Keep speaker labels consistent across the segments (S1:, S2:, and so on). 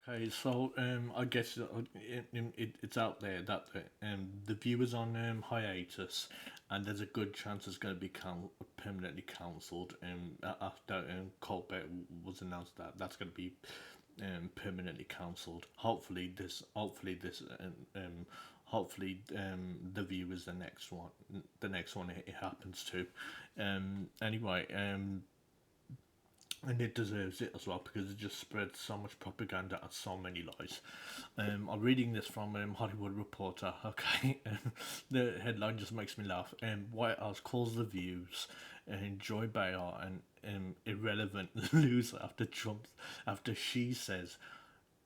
S1: Okay, so I guess it's out there that the view is on hiatus, and there's a good chance it's going to be permanently cancelled. After Colbert was announced that that's going to be permanently cancelled. Hopefully the view is the next one it happens to. Anyway, and it deserves it as well because it just spreads so much propaganda and so many lies. I'm reading this from Hollywood Reporter. Okay, the headline just makes me laugh. White House calls the views and Joy Behar an irrelevant loser after she says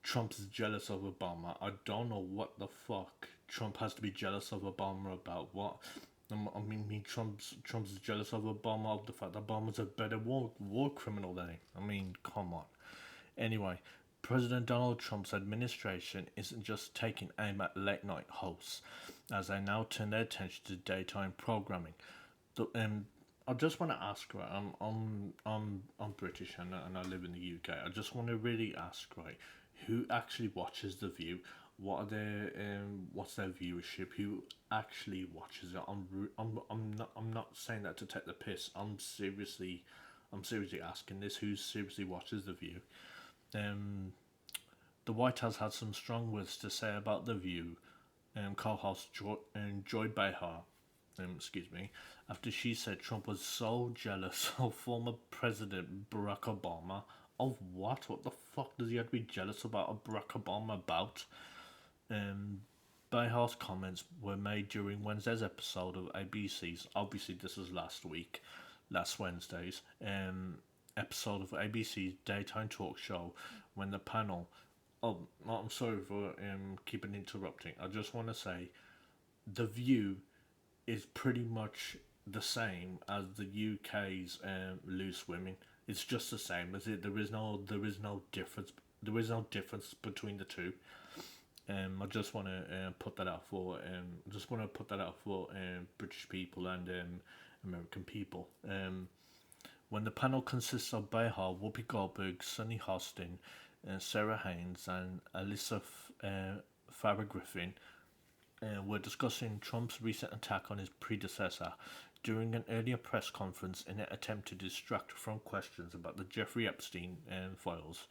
S1: Trump's jealous of Obama. I don't know what the fuck Trump has to be jealous of Obama about. What? Trump's jealous of Obama of the fact that Obama's a better war criminal than him. I mean, come on. Anyway, President Donald Trump's administration isn't just taking aim at late night hosts, as they now turn their attention to daytime programming. The, I just want to ask, right? I'm British and I live in the UK. I just want to really ask, right? Who actually watches The View? What's their viewership? Who actually watches it? I'm not saying that to take the piss. I'm seriously asking this. Who seriously watches The View? Um, the White House had some strong words to say about The View. Co-host Joy Behar, excuse me, after she said Trump was so jealous of former President Barack Obama. Of what? What the fuck does he have to be jealous about Barack Obama about? Um, Behar's comments were made during Wednesday's episode of ABC's. Obviously, this was last Wednesday's episode of ABC's daytime talk show when the panel. Oh, I'm sorry for keeping interrupting. I just want to say, The View is pretty much the same as the UK's Loose Women. It's just the same as it. There is no difference. There is no difference between the two. I just want to put that out for British people and American people. When the panel consists of Behar, Whoopi Goldberg, Sunny Hostin, Sarah Haynes, and Alyssa Farah Griffin, were discussing Trump's recent attack on his predecessor during an earlier press conference in an attempt to distract from questions about the Jeffrey Epstein files.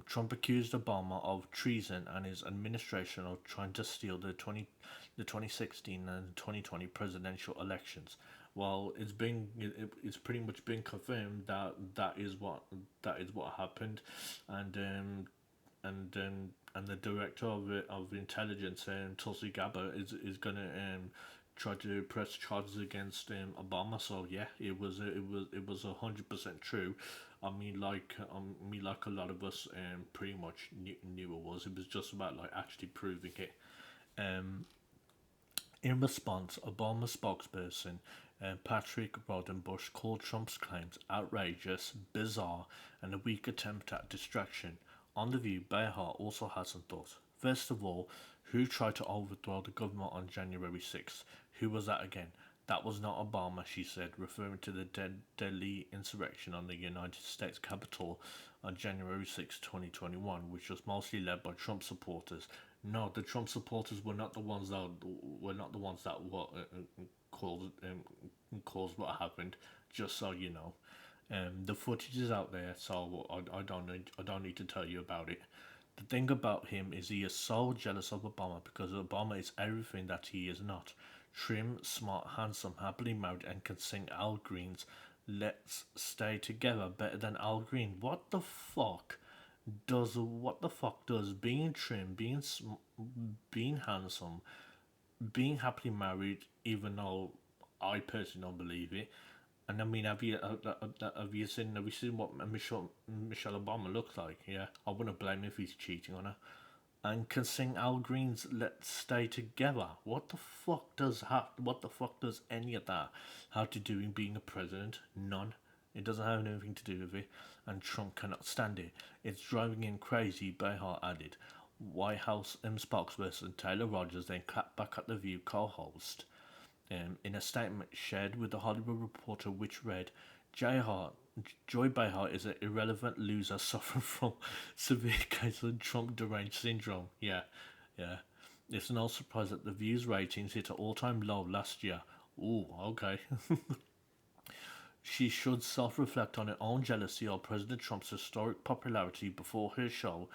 S1: Trump accused Obama of treason and his administration of trying to steal the 2016 and 2020 presidential elections. Well, it's pretty much been confirmed that that is what happened, and and the director of intelligence, Tulsi Gabbard, is gonna try to press charges against Obama. So yeah, it was 100% true. Like a lot of us pretty much knew it was. It was just about like actually proving it. Um, in response, Obama spokesperson Patrick Rodenbush called Trump's claims outrageous, bizarre, and a weak attempt at distraction. On the View, Behar also has some thoughts. First of all, who tried to overthrow the government on January 6th? Who was that again? That was not Obama, she said, referring to the deadly insurrection on the United States Capitol on January 6, 2021, which was mostly led by Trump supporters. No, the Trump supporters were not the ones that caused what happened. Just so you know, the footage is out there, so I don't need to tell you about it. The thing about him is he is so jealous of Obama because Obama is everything that he is not. Trim, smart, handsome, happily married, and can sing Al Green's "Let's Stay Together" better than Al Green. What the fuck does being trim, being handsome, being happily married, even though I personally don't believe it. And I mean, have you seen what Michelle Obama looks like? Yeah, I wouldn't blame him if he's cheating on her. And can sing Al Green's "Let's Stay Together." What the fuck does any of that have to do with being a president? None. It doesn't have anything to do with it, and Trump cannot stand it. It's driving him crazy, Behar added. White House spokesperson Taylor Rogers then clapped back at the View co host in a statement shared with the Hollywood Reporter, which read, Jayhart, Joy Behar is an irrelevant loser suffering from severe case of Trump deranged syndrome. Yeah, yeah. It's no surprise that the views ratings hit an all-time low last year. Ooh, okay. She should self-reflect on her own jealousy of President Trump's historic popularity before her show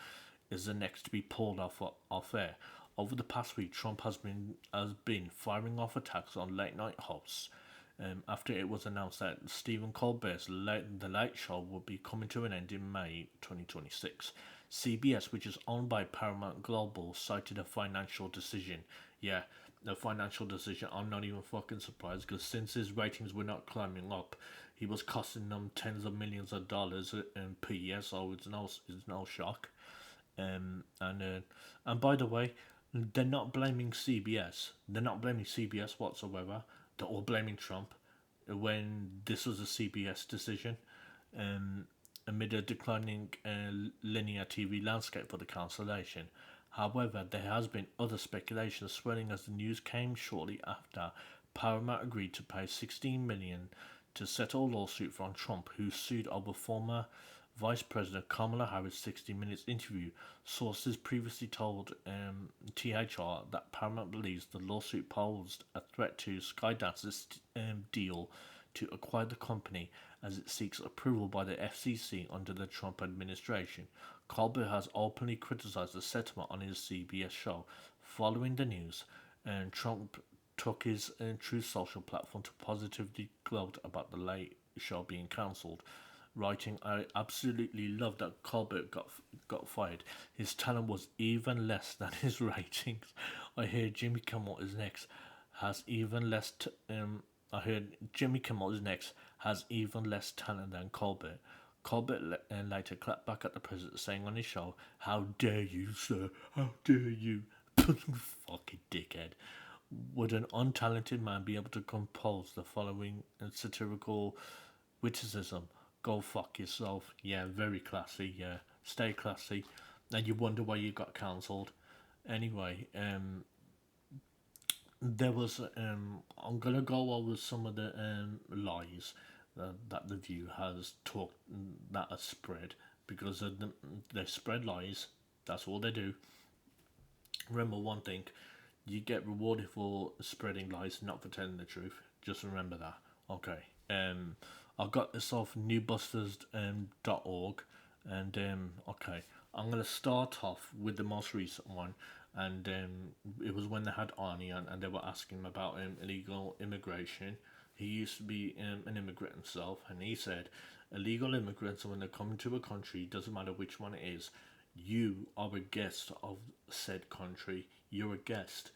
S1: is the next to be pulled off air. Over the past week, Trump has been firing off attacks on late night hosts. After it was announced that Stephen Colbert's The Late Show would be coming to an end in May 2026, CBS, which is owned by Paramount Global, cited a financial decision. Yeah, a financial decision. I'm not even fucking surprised because since his ratings were not climbing up, he was costing them tens of millions of dollars per year. So it's no shock. And by the way, they're not blaming CBS. They're not blaming CBS whatsoever. They're all blaming Trump when this was a CBS decision. Um, Amid a declining linear TV landscape for the cancellation. However, there has been other speculation swirling as the news came shortly after Paramount agreed to pay 16 million to settle a lawsuit from Trump, who sued over former Vice President Kamala Harris' 60 Minutes interview. Sources previously told THR that Paramount believes the lawsuit posed a threat to Skydance's deal to acquire the company as it seeks approval by the FCC under the Trump administration. Colbert has openly criticized the settlement on his CBS show. Following the news, and Trump took his Truth Social platform to positively gloat about the late show being cancelled, writing, "I absolutely love that Colbert got fired. His talent was even less than his ratings. I heard Jimmy Kimmel is next has even less. I heard Jimmy Kimmel is next has even less talent than Colbert." Colbert later clapped back at the president, saying on his show, "How dare you, sir? How dare you?" Fucking dickhead. Would an untalented man be able to compose the following satirical witticism? Go fuck yourself. Yeah, very classy. Yeah, stay classy. And you wonder why you got cancelled. Anyway, there was. I'm gonna go over some of the lies that the View has talked that are spread because they spread lies. That's all they do. Remember one thing: you get rewarded for spreading lies, not for telling the truth. Just remember that. Okay. I got this off newbusters.org, and okay, I'm gonna start off with the most recent one, and it was when they had Arnie on, and they were asking him about illegal immigration. He used to be an immigrant himself, and he said, illegal immigrants, when they come into a country, doesn't matter which one it is, you are a guest of said country. You're a guest,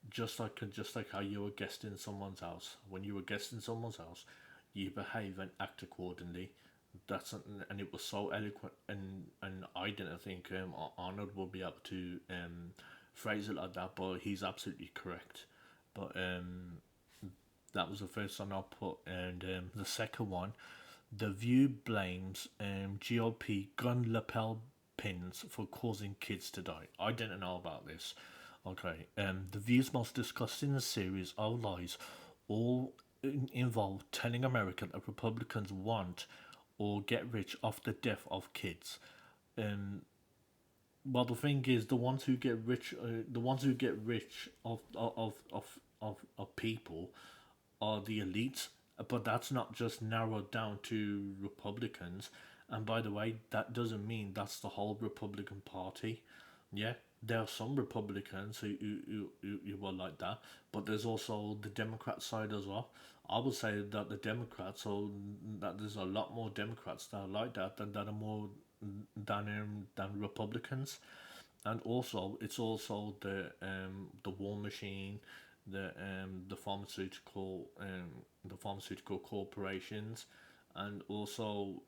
S1: just like how you're a guest in someone's house. When you're a guest in someone's house, you behave and act accordingly. And it was so eloquent, and I didn't think Arnold would be able to phrase it like that, but he's absolutely correct. But that was the first one I put, and the second one, the View blames GOP gun lapel pins for causing kids to die. I didn't know about this. Okay, the View's most disgusting series of lies all involve telling America that Republicans want or get rich off the death of kids. Um, well, the thing is, the ones who get rich of people are the elites, but that's not just narrowed down to Republicans. And by the way, that doesn't mean that's the whole Republican Party. Yeah, there are some Republicans who are like that, but there's also the Democrat side as well. I would say that the Democrats, or that there's a lot more Democrats that are like that are more than Republicans, and also it's also the war machine, the pharmaceutical corporations, and also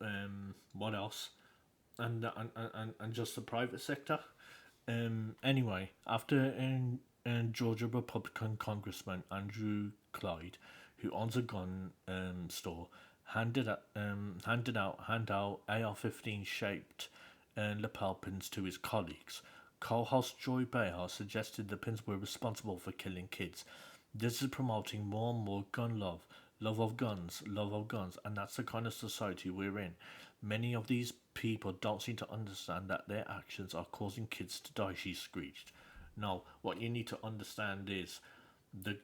S1: what else, and just the private sector. Anyway, after Georgia Republican Congressman Andrew Clyde, who owns a gun store, hand out AR-15 shaped lapel pins to his colleagues. Co-host Joy Behar suggested the pins were responsible for killing kids. This is promoting more and more gun love, love of guns, and that's the kind of society we're in. Many of these people don't seem to understand that their actions are causing kids to die, she screeched. No, what you need to understand is the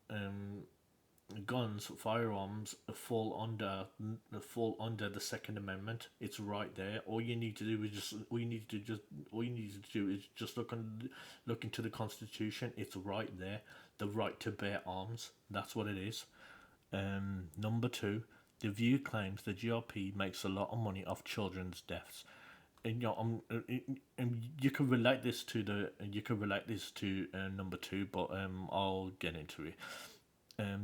S1: um, guns, firearms fall under the Second Amendment. It's right there. All you need to do is just look into the Constitution. It's right there. The right to bear arms. That's what it is. Number two, the View claims the GOP makes a lot of money off children's deaths. And, you can relate this to number two, but I'll get into it.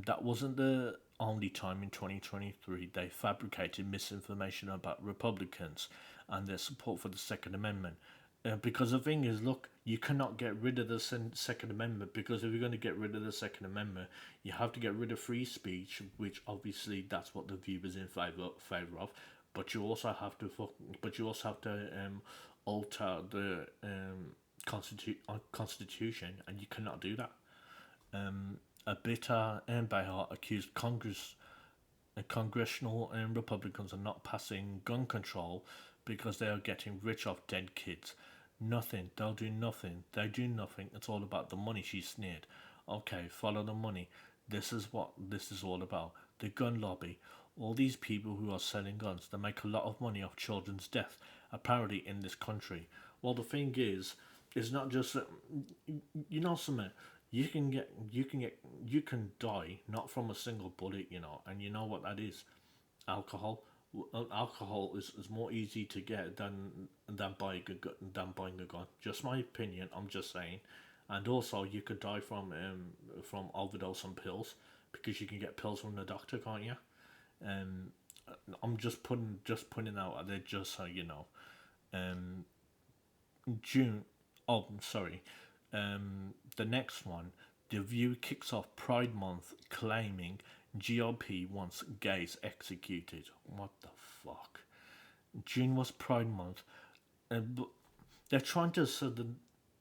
S1: That wasn't the only time in 2023 they fabricated misinformation about Republicans and their support for the Second Amendment. Because the thing is, look, you cannot get rid of the Second Amendment, because if you're going to get rid of the Second Amendment, you have to get rid of free speech, which obviously that's what the View is in favor of. But you also have to alter the Constitution, and you cannot do that. A bitter Behar accused congressional Republicans of not passing gun control because they are getting rich off dead kids. Nothing. They'll do nothing. They do nothing. It's all about the money, she sneered. Okay, follow the money. This is what this is all about. The gun lobby. All these people who are selling guns, they make a lot of money off children's death, apparently in this country. Well, the thing is, it's not just that, something. You can die not from a single bullet, and you know what that is. Alcohol. Alcohol is more easy to get than buying a gun. Just my opinion. I'm just saying. And also, you could die from overdose on pills, because you can get pills from the doctor, can't you? Um, I'm just putting out there, just so you know. Um, June. Oh, I'm sorry. The next one, The View kicks off Pride Month claiming GOP wants gays executed. What the fuck? June was Pride Month, but they're trying to.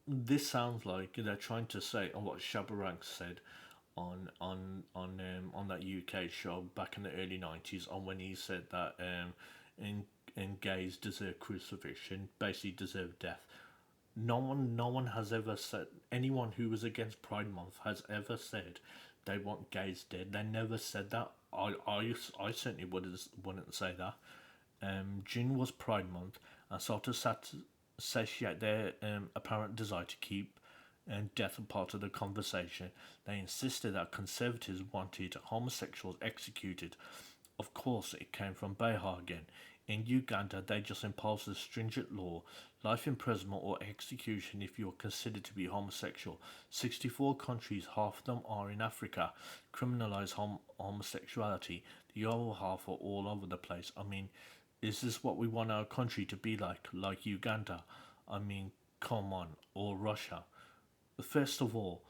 S1: This sounds like they're trying to say on what Shabarank said on that UK show back in the early 90s, on when he said that in gays deserve crucifixion, basically deserve death. No one has ever said, anyone who was against Pride Month has ever said they want gays dead. They never said that. I certainly wouldn't say that. June was Pride Month, and so to satiate their apparent desire to keep death a part of the conversation, they insisted that conservatives wanted homosexuals executed. Of course, it came from Behar again. In Uganda, they just imposed a stringent law, life imprisonment or execution if you are considered to be homosexual. 64 countries, half of them are in Africa, criminalise homosexuality. The other half are all over the place. I mean, is this what we want our country to be like Uganda? I mean, come on, or Russia. First of all,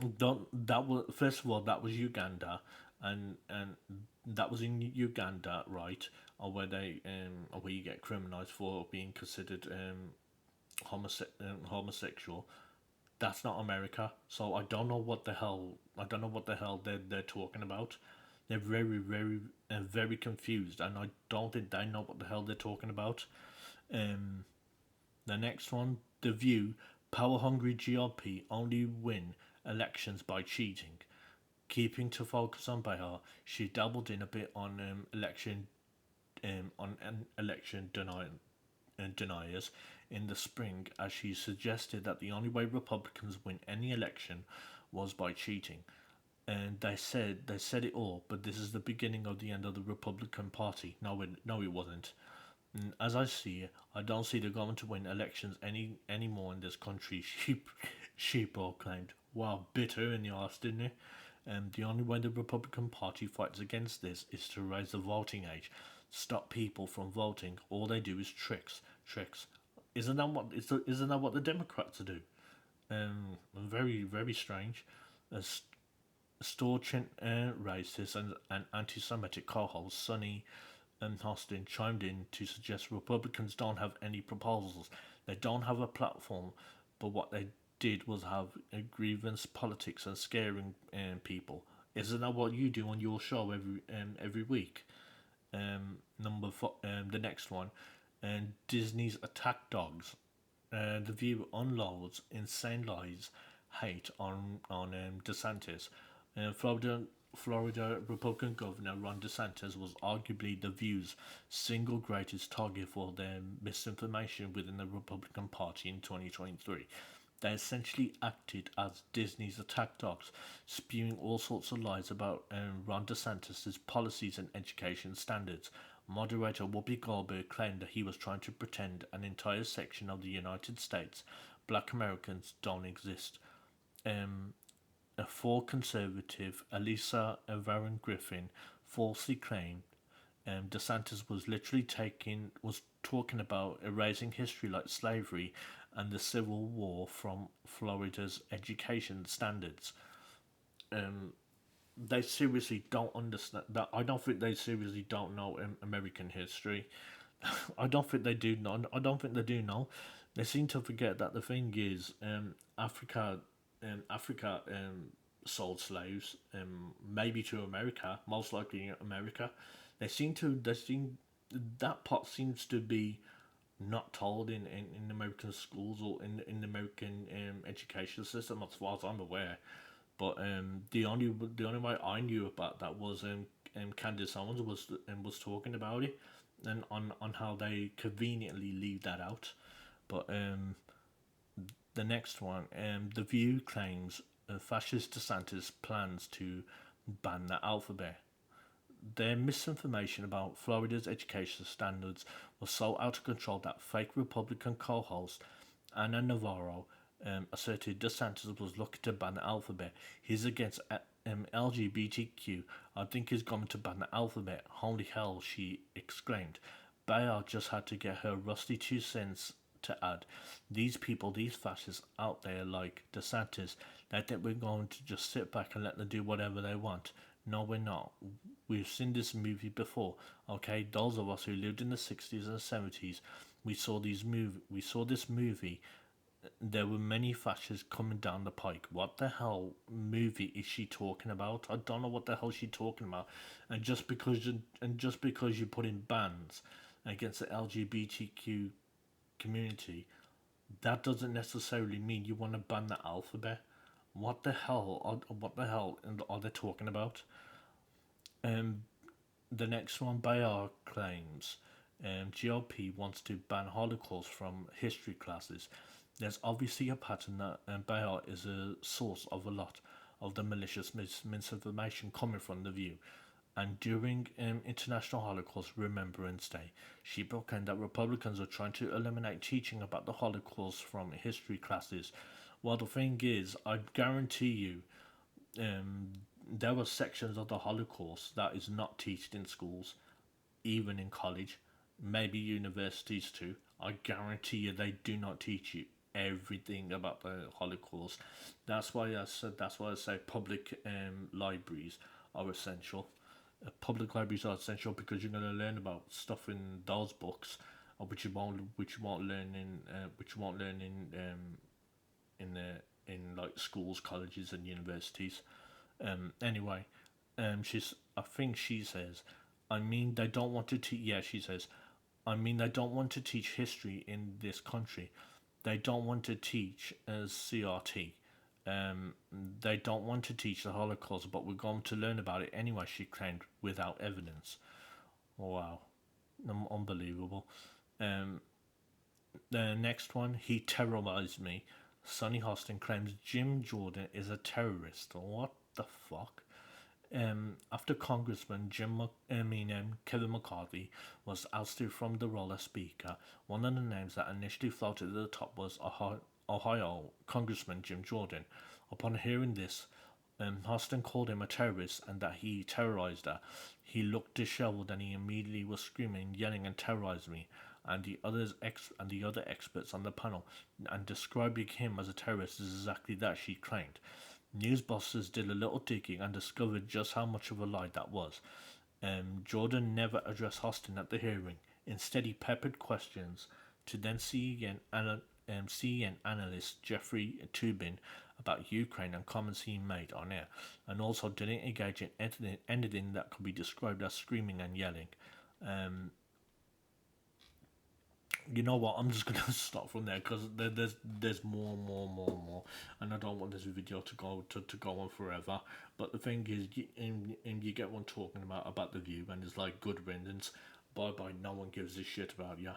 S1: that was Uganda, and that was in Uganda, right? Where you get criminalized for being considered homosexual. That's not America. So I don't know what the hell they're talking about. They're very very confused, and I don't think they know what the hell they're talking about. Um, the next one, The View, power hungry GOP only win elections by cheating. Keeping to focus on Behar, she dabbled in a bit on an election deniers in the spring, as she suggested that the only way Republicans win any election was by cheating. And they said it all, but this is the beginning of the end of the Republican Party. No, it wasn't. As I see it, I don't see the government to win elections anymore in this country. She proclaimed. Wow, bitter in the arse, didn't it? The only way the Republican Party fights against this is to raise the voting age, stop people from voting. All they do is tricks. Isn't that what the Democrats do? Very very strange. A staunch racist and anti-Semitic co-host Sonny Hostin chimed in to suggest Republicans don't have any proposals. They don't have a platform, but what they did was have a grievance politics and scaring people. Isn't that what you do on your show every week? The next one, and Disney's attack dogs. The View unloads insane lies, hate on DeSantis. Florida Republican Governor Ron DeSantis was arguably the View's single greatest target for their misinformation within the Republican Party in 2023. They essentially acted as Disney's attack dogs, spewing all sorts of lies about Ron DeSantis' policies and education standards. Moderator Whoopi Goldberg claimed that he was trying to pretend an entire section of the United States, black Americans, don't exist. A for conservative Elisa Varyn Griffin falsely claimed DeSantis was talking about erasing history like slavery and the Civil War from Florida's education standards. Um, they seriously don't understand that. I don't think they seriously don't know American history. I don't think they do know. I don't think they do know. They seem to forget that the thing is, Africa sold slaves, maybe to America, most likely America. They seem that part seems to be not told in American schools or in the American education system, as far as I'm aware. But the only way I knew about that was Candace Owens was talking about it, and on how they conveniently leave that out. But the next one, the View claims fascist DeSantis plans to ban the alphabet. Their misinformation about Florida's education standards was so out of control that fake Republican co-host Anna Navarro asserted DeSantis was looking to ban the alphabet. He's against LGBTQ. I think he's going to ban the alphabet. Holy hell, she exclaimed. Bayard just had to get her rusty 2 cents to add. These people, these fascists out there like DeSantis, they think we're going to just sit back and let them do whatever they want. No, we're not. We've seen this movie before. Okay, those of us who lived in the 60s and 70s, we saw this movie. There were many fascists coming down the pike. What the hell movie is she talking about? I don't know what the hell she's talking about. And just because you put in bans against the LGBTQ community, that doesn't necessarily mean you want to ban the alphabet. What the hell are they talking about? Um, the next one, Bayar claims GOP wants to ban Holocaust from history classes. There's obviously a pattern that Bayar is a source of a lot of the malicious misinformation coming from the View. And during International Holocaust Remembrance Day, she proclaimed that Republicans are trying to eliminate teaching about the Holocaust from history classes. Well, the thing is, I guarantee you, um, there are sections of the Holocaust that is not taught in schools, even in college, maybe universities too. I guarantee you they do not teach you everything about the Holocaust. That's why I say public libraries are essential. Public libraries are essential because you're going to learn about stuff in those books, which you won't learn in like schools, colleges, and universities. Anyway, I think she says, I mean they don't want to teach. Yeah, she says, I mean they don't want to teach history in this country. They don't want to teach as CRT. Um, they don't want to teach the Holocaust, but we're going to learn about it anyway. She claimed without evidence. Wow, unbelievable. Um, the next one, he terrorized me. Sonny Hostin claims Jim Jordan is a terrorist. What the fuck? After Congressman Kevin McCarthy was ousted from the role as Speaker, one of the names that initially floated to the top was Ohio Congressman Jim Jordan. Upon hearing this, Hostin called him a terrorist and that he terrorized her. He looked disheveled and he immediately was screaming, yelling, and terrorized me and the other experts on the panel, and describing him as a terrorist is exactly that, she claimed. Newsbusters did a little digging and discovered just how much of a lie that was. Jordan never addressed Hostin at the hearing. Instead, he peppered questions to then see again CNN analyst Jeffrey Tubin about Ukraine and comments he made on air, and also didn't engage in anything that could be described as screaming and yelling. Um, you know what? I'm just gonna stop from there because there's more, and I don't want this video to go on forever. But the thing is, you get one talking about the View, and it's like good riddance. Bye bye. No one gives a shit about you.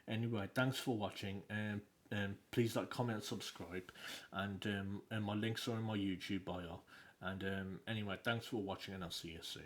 S1: Anyway, thanks for watching, and please like, comment, subscribe, and my links are in my YouTube bio. And anyway, thanks for watching, and I'll see you soon.